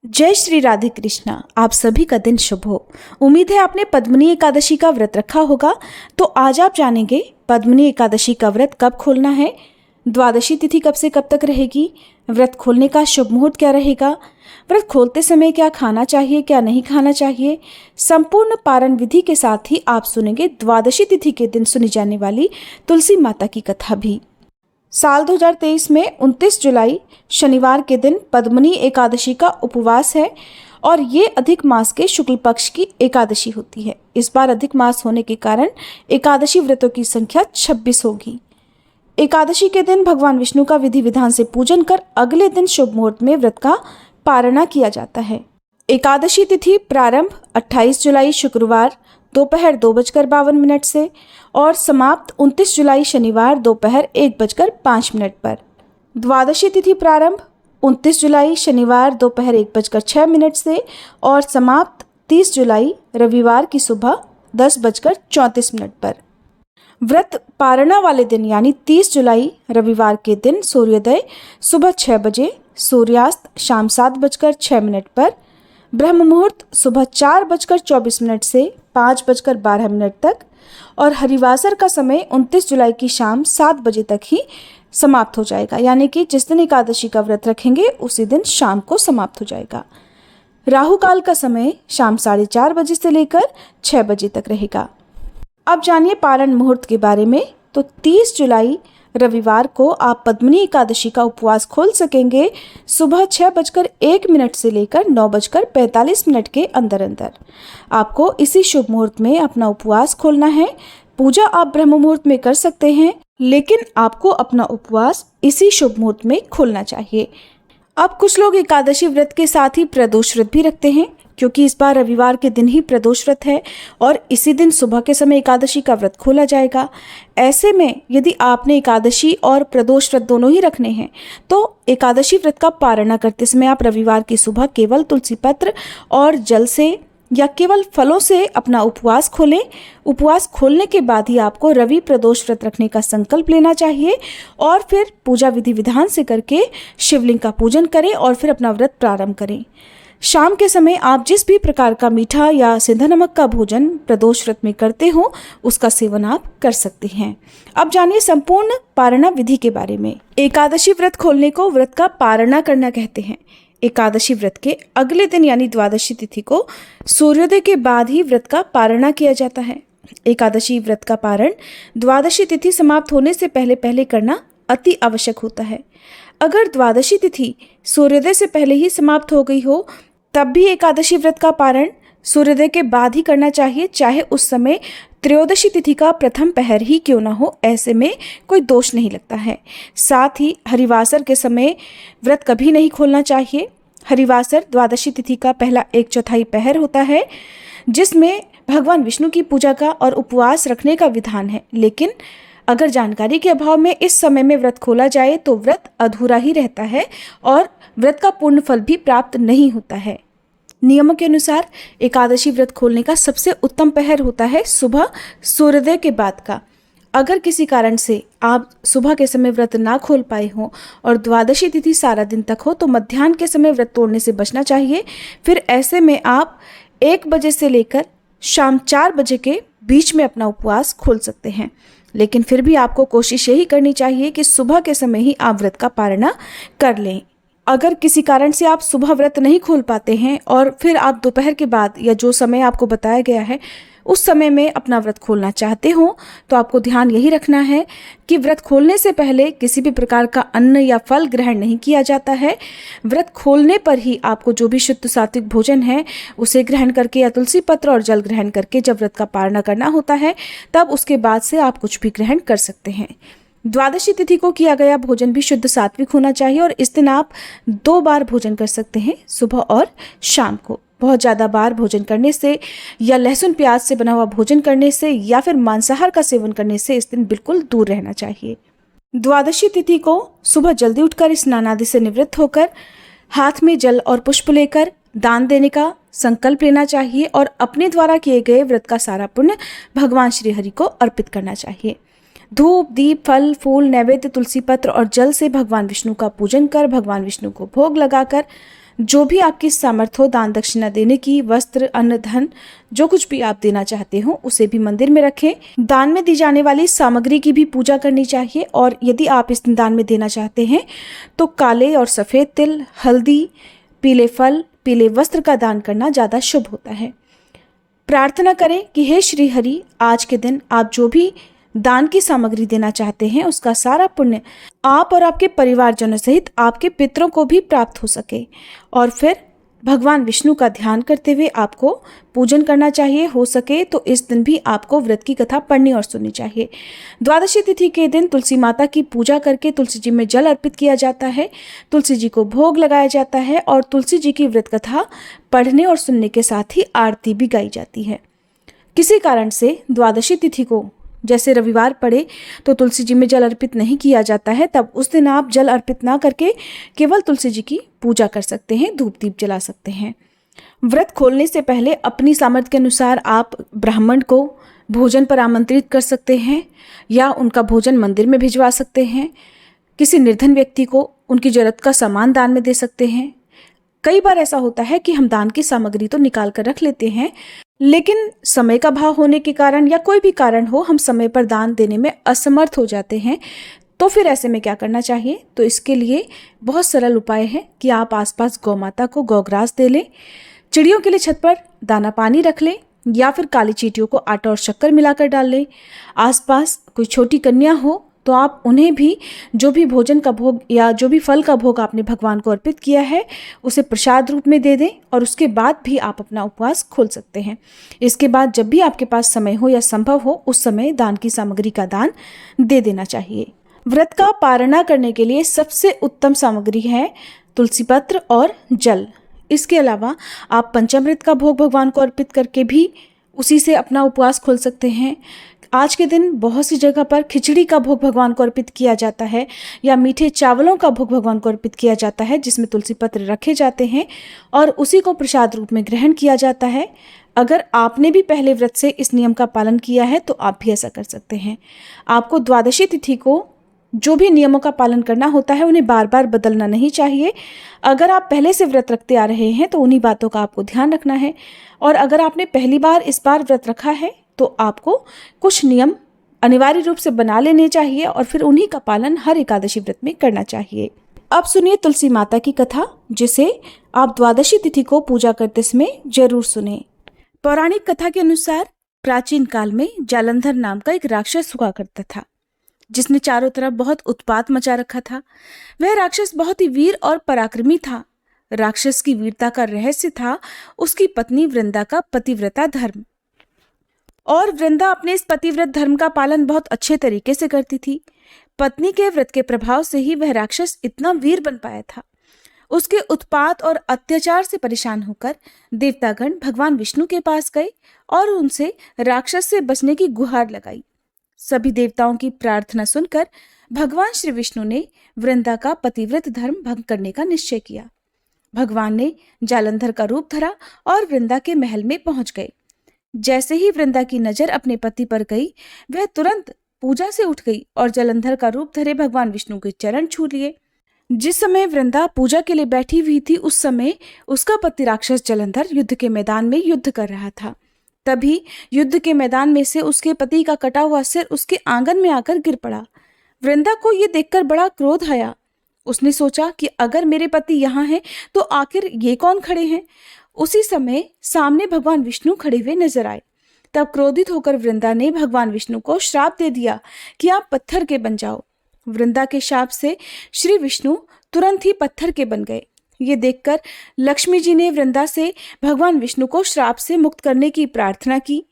जय श्री राधे कृष्णा। आप सभी का दिन शुभ हो। उम्मीद है आपने पद्मिनी एकादशी का व्रत रखा होगा। तो आज आप जानेंगे पद्मिनी एकादशी का व्रत कब खोलना है, द्वादशी तिथि कब से कब तक रहेगी, व्रत खोलने का शुभ मुहूर्त क्या रहेगा, व्रत खोलते समय क्या खाना चाहिए क्या नहीं खाना चाहिए। संपूर्ण पारण विधि के साथ ही आप सुनेंगे द्वादशी तिथि के दिन सुनी जाने वाली तुलसी माता की कथा भी। साल 2023 में 29 जुलाई शनिवार के दिन पद्मिनी एकादशी का उपवास है और ये अधिक मास के शुक्ल पक्ष की एकादशी होती है। इस बार अधिक मास होने के कारण एकादशी व्रतों की संख्या 26 होगी। एकादशी के दिन भगवान विष्णु का विधि विधान से पूजन कर अगले दिन शुभ मुहूर्त में व्रत का पारणा किया जाता है। एकादशी तिथि प्रारंभ 28 जुलाई शुक्रवार दोपहर 2:52 से और समाप्त 29 जुलाई शनिवार दोपहर 1:05 पर। द्वादशी तिथि प्रारंभ 29 जुलाई शनिवार दोपहर 1:06 से और समाप्त 30 जुलाई रविवार की सुबह 10:34 पर। व्रत पारणा वाले दिन यानी 30 जुलाई रविवार के दिन सूर्योदय सुबह 6 बजे, सूर्यास्त शाम 7:06 पर, ब्रह्म मुहूर्त सुबह 4:24 से 5:12 तक और हरिवासर का समय 29 जुलाई की शाम 7 बजे तक ही समाप्त हो जाएगा। यानी कि जिस दिन एकादशी का व्रत रखेंगे उसी दिन शाम को समाप्त हो जाएगा। राहु काल का समय शाम 4:30 बजे से लेकर 6 बजे तक रहेगा। अब जानिए पारण मुहूर्त के बारे में। तो 30 जुलाई रविवार को आप पद्मिनी एकादशी का उपवास खोल सकेंगे सुबह 6:01 से लेकर 9:45 के अंदर अंदर। आपको इसी शुभ मुहूर्त में अपना उपवास खोलना है। पूजा आप ब्रह्म मुहूर्त में कर सकते हैं, लेकिन आपको अपना उपवास इसी शुभ मुहूर्त में खोलना चाहिए। अब कुछ लोग एकादशी व्रत के साथ ही प्रदोष व्रत भी रखते हैं, क्योंकि इस बार रविवार के दिन ही प्रदोष व्रत है और इसी दिन सुबह के समय एकादशी का व्रत खोला जाएगा। ऐसे में यदि आपने एकादशी और प्रदोष व्रत दोनों ही रखने हैं तो एकादशी व्रत का पारणा करते समय आप रविवार की सुबह केवल तुलसी पत्र और जल से या केवल फलों से अपना उपवास खोलें। उपवास खोलने के बाद ही आपको रवि प्रदोष व्रत रखने का संकल्प लेना चाहिए और फिर पूजा विधि विधान से करके शिवलिंग का पूजन करें और फिर अपना व्रत प्रारंभ करें। शाम के समय आप जिस भी प्रकार का मीठा या सेंधा नमक का भोजन प्रदोष व्रत में करते हो उसका सेवन आप कर सकते हैं। अब जानिए संपूर्ण पारणा विधि के बारे में। एकादशी व्रत खोलने को व्रत का पारणा करना कहते हैं। एकादशी व्रत के अगले दिन यानी द्वादशी तिथि को सूर्योदय के बाद ही व्रत का पारणा किया जाता है। एकादशी व्रत का पारण द्वादशी तिथि समाप्त होने से पहले पहले करना अति आवश्यक होता है। अगर द्वादशी तिथि सूर्योदय से पहले ही समाप्त हो गई हो तब भी एकादशी व्रत का पारण सूर्योदय के बाद ही करना चाहिए, चाहे उस समय त्रयोदशी तिथि का प्रथम पहर ही क्यों ना हो। ऐसे में कोई दोष नहीं लगता है। साथ ही हरिवासर के समय व्रत कभी नहीं खोलना चाहिए। हरिवासर द्वादशी तिथि का पहला 1/4 पहर होता है, जिसमें भगवान विष्णु की पूजा का और उपवास रखने का विधान है। लेकिन अगर जानकारी के अभाव में इस समय में व्रत खोला जाए तो व्रत अधूरा ही रहता है और व्रत का पूर्ण फल भी प्राप्त नहीं होता है। नियमों के अनुसार एकादशी व्रत खोलने का सबसे उत्तम पहर होता है सुबह सूर्योदय के बाद का। अगर किसी कारण से आप सुबह के समय व्रत ना खोल पाए हो और द्वादशी तिथि सारा दिन तक हो तो मध्याह्न के समय व्रत तोड़ने से बचना चाहिए। फिर ऐसे में आप 1 बजे से लेकर शाम 4 बजे के बीच में अपना उपवास खोल सकते हैं। लेकिन फिर भी आपको कोशिश यही करनी चाहिए कि सुबह के समय ही आप व्रत का पारणा कर लें। अगर किसी कारण से आप सुबह व्रत नहीं खोल पाते हैं और फिर आप दोपहर के बाद या जो समय आपको बताया गया है उस समय में अपना व्रत खोलना चाहते हो तो आपको ध्यान यही रखना है कि व्रत खोलने से पहले किसी भी प्रकार का अन्न या फल ग्रहण नहीं किया जाता है। व्रत खोलने पर ही आपको जो भी शुद्ध सात्विक भोजन है उसे ग्रहण करके या तुलसी पत्र और जल ग्रहण करके जब व्रत का पारणा करना होता है तब उसके बाद से आप कुछ भी ग्रहण कर सकते हैं। द्वादशी तिथि को किया गया भोजन भी शुद्ध सात्विक होना चाहिए और इस दिन आप 2 बार भोजन कर सकते हैं, सुबह और शाम को। बहुत ज़्यादा बार भोजन करने से या लहसुन प्याज से बना हुआ भोजन करने से या फिर मांसाहार का सेवन करने से इस दिन बिल्कुल दूर रहना चाहिए। द्वादशी तिथि को सुबह जल्दी उठकर स्नान आदि से निवृत्त होकर हाथ में जल और पुष्प लेकर दान देने का संकल्प लेना चाहिए और अपने द्वारा किए गए व्रत का सारा पुण्य भगवान श्री हरि को अर्पित करना चाहिए। धूप, दीप, फल, फूल, नैवेद्य, तुलसी पत्र और जल से भगवान विष्णु का पूजन कर भगवान विष्णु को भोग लगाकर जो भी आपकी सामर्थ्य हो दान दक्षिणा देने की, वस्त्र, अन्न, धन, जो कुछ भी आप देना चाहते हो उसे भी मंदिर में रखें। दान में दी जाने वाली सामग्री की भी पूजा करनी चाहिए और यदि आप इस दान में देना चाहते हैं तो काले और सफ़ेद तिल, हल्दी, पीले फल, पीले वस्त्र का दान करना ज़्यादा शुभ होता है। प्रार्थना करें कि हे श्री हरि, आज के दिन आप जो भी दान की सामग्री देना चाहते हैं उसका सारा पुण्य आप और आपके परिवारजनों सहित आपके पितरों को भी प्राप्त हो सके। और फिर भगवान विष्णु का ध्यान करते हुए आपको पूजन करना चाहिए। हो सके तो इस दिन भी आपको व्रत की कथा पढ़नी और सुननी चाहिए। द्वादशी तिथि के दिन तुलसी माता की पूजा करके तुलसी जी में जल अर्पित किया जाता है, तुलसी जी को भोग लगाया जाता है और तुलसी जी की व्रत कथा पढ़ने और सुनने के साथ ही आरती भी गाई जाती है। किसी कारण से द्वादशी तिथि को जैसे रविवार पड़े तो तुलसी जी में जल अर्पित नहीं किया जाता है, तब उस दिन आप जल अर्पित ना करके केवल तुलसी जी की पूजा कर सकते हैं, धूप दीप जला सकते हैं। व्रत खोलने से पहले अपनी सामर्थ्य के अनुसार आप ब्राह्मण को भोजन पर आमंत्रित कर सकते हैं या उनका भोजन मंदिर में भिजवा सकते हैं। किसी निर्धन व्यक्ति को उनकी जरूरत का सामान दान में दे सकते हैं। कई बार ऐसा होता है कि हम दान की सामग्री तो निकाल कर रख लेते हैं, लेकिन समय का अभाव होने के कारण या कोई भी कारण हो हम समय पर दान देने में असमर्थ हो जाते हैं। तो फिर ऐसे में क्या करना चाहिए? तो इसके लिए बहुत सरल उपाय है कि आप आसपास गौ माता को गौग्रास दे लें, चिड़ियों के लिए छत पर दाना पानी रख लें या फिर काली चींटियों को आटा और शक्कर मिलाकर डाल लें। आसपास कोई छोटी कन्या हो तो आप उन्हें भी जो भी भोजन का भोग या जो भी फल का भोग आपने भगवान को अर्पित किया है उसे प्रसाद रूप में दे दें और उसके बाद भी आप अपना उपवास खोल सकते हैं। इसके बाद जब भी आपके पास समय हो या संभव हो उस समय दान की सामग्री का दान दे देना चाहिए। व्रत का पारणा करने के लिए सबसे उत्तम सामग्री है तुलसी पत्र और जल। इसके अलावा आप पंचामृत का भोग भगवान को अर्पित करके भी उसी से अपना उपवास खोल सकते हैं। आज के दिन बहुत सी जगह पर खिचड़ी का भोग भगवान को अर्पित किया जाता है या मीठे चावलों का भोग भगवान को अर्पित किया जाता है जिसमें तुलसी पत्र रखे जाते हैं और उसी को प्रसाद रूप में ग्रहण किया जाता है। अगर आपने भी पहले व्रत से इस नियम का पालन किया है तो आप भी ऐसा कर सकते हैं। आपको द्वादशी तिथि को जो भी नियमों का पालन करना होता है उन्हें बार बार बदलना नहीं चाहिए। अगर आप पहले से व्रत रखते आ रहे हैं तो उन्हीं बातों का आपको ध्यान रखना है और अगर आपने पहली बार इस बार व्रत रखा है तो आपको कुछ नियम अनिवार्य रूप से बना लेने चाहिए और फिर उन्हीं का पालन हर एकादशी व्रत में करना चाहिए। अब सुनिए तुलसी माता की कथा, जिसे आप द्वादशी तिथि को पूजा करते समय जरूर सुने। पौराणिक कथा के अनुसार प्राचीन काल में जालंधर नाम का एक राक्षस हुआ करता था जिसने चारों तरफ बहुत उत्पात मचा रखा था। वह राक्षस बहुत ही वीर और पराक्रमी था। राक्षस की वीरता का रहस्य था उसकी पत्नी वृंदा का पतिव्रता धर्म, और वृंदा अपने इस पतिव्रत धर्म का पालन बहुत अच्छे तरीके से करती थी। पत्नी के व्रत के प्रभाव से ही वह राक्षस इतना वीर बन पाया था। उसके उत्पात और अत्याचार से परेशान होकर देवतागण भगवान विष्णु के पास गए और उनसे राक्षस से बचने की गुहार लगाई। सभी देवताओं की प्रार्थना सुनकर भगवान श्री विष्णु ने वृंदा का पतिव्रत धर्म भंग करने का निश्चय किया। भगवान ने जालंधर का रूप धरा और वृंदा के महल में पहुंच गए। जैसे ही वृंदा की नजर अपने पति पर गई वह तुरंत पूजा से उठ गई और जालंधर का रूप धरे भगवान विष्णु के चरण छू लिए। जिस समय वृंदा पूजा के लिए बैठी हुई थी उस समय उसका पति राक्षस जालंधर युद्ध के मैदान में युद्ध कर रहा था। तभी युद्ध के मैदान में से उसके पति का कटा हुआ सिर उसके आंगन में आकर गिर पड़ा। वृंदा को यह देखकर बड़ा क्रोध आया। उसने सोचा कि अगर मेरे पति यहाँ हैं तो आखिर ये कौन खड़े हैं। उसी समय सामने भगवान विष्णु खड़े हुए नजर आए। तब क्रोधित होकर वृंदा ने भगवान विष्णु को श्राप दे दिया कि आप पत्थर के बन जाओ। वृंदा के शाप से श्री विष्णु तुरंत ही पत्थर के बन गए। ये देखकर लक्ष्मी जी ने वृंदा से भगवान विष्णु को श्राप से मुक्त करने की प्रार्थना की।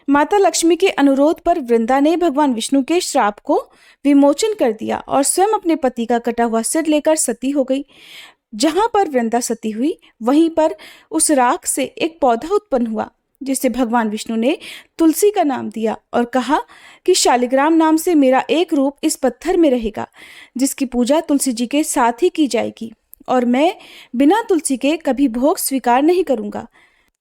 माता लक्ष्मी के अनुरोध पर वृंदा ने भगवान विष्णु के श्राप को विमोचन कर दिया और स्वयं अपने पति का कटा हुआ सिर लेकर सती हो गई। जहां पर वृंदा सती हुई वहीं पर उस राख से एक पौधा उत्पन्न हुआ जिसे भगवान विष्णु ने तुलसी का नाम दिया और कहा कि शालिग्राम नाम से मेरा एक रूप इस पत्थर में रहेगा जिसकी पूजा तुलसी जी के साथ ही की जाएगी और मैं बिना तुलसी के कभी भोग स्वीकार नहीं करूंगा।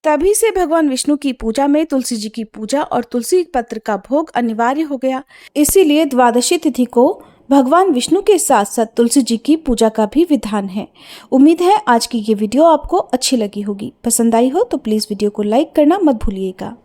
तभी से भगवान विष्णु की पूजा में तुलसी जी की पूजा और तुलसी पत्र का भोग अनिवार्य हो गया। इसीलिए द्वादशी तिथि को भगवान विष्णु के साथ साथ तुलसी जी की पूजा का भी विधान है। उम्मीद है आज की ये वीडियो आपको अच्छी लगी होगी। पसंद आई हो तो प्लीज़ वीडियो को लाइक करना मत भूलिएगा।